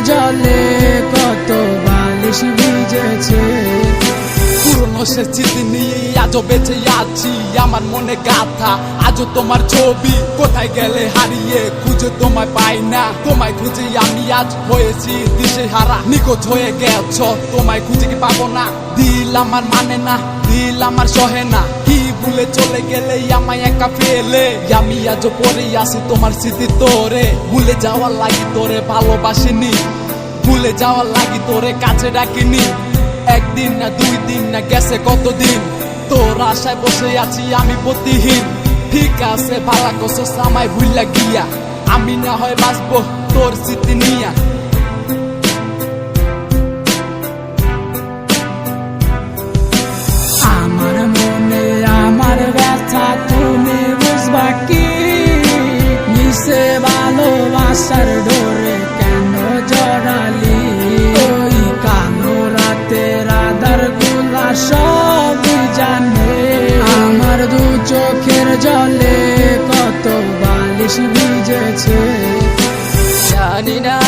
জলে কত বালিশ ভিজেছে। পুরনো সে স্মৃতি নিয়ে আজও বেঁচে আছি, আমার মনে গাথা আজও তোমার ছবি। কোথায় গেলে হারিয়ে খুঁজে তোমায় পাই না, তোমায় খুঁজে আমি আজ হয়েছি দিশেহারা। নিখোঁজ হয়ে গেছ, তোমায় খুঁজে কি পাবো না? দিল আমার মানে না, দিল আমার সহে না। কি ভুলে চলে গেলে আমায় একা ফেলে, আমি আজও পড়ে আসি তোমার স্মৃতি তোরে। ভুলে যাওয়ার লাগি তোরে ভালোবাসিনি, ভুলে যাওয়ার লাগি তোরে কাছে ডাকিনি। একদিন না দুই দিন না গেছে কতদিন, তোর আশায় বসে আছি আমি প্রতিহীন। ঠিক আছে ভালা কসস আমায় ভুইলা গিয়া, আমি না হয় বাঁচবো তোর স্মৃতি নিয়া। আমার মনে আমার ব্যথা তুমি বুঝবা কি? নিচে ভালোবাসার ডোরে কেন জড়ালি? ওই কালো রাতের আধার গুলা সব জানে, আমার দু চোখের জলে কত বালিশ ভিজেছে। জানি না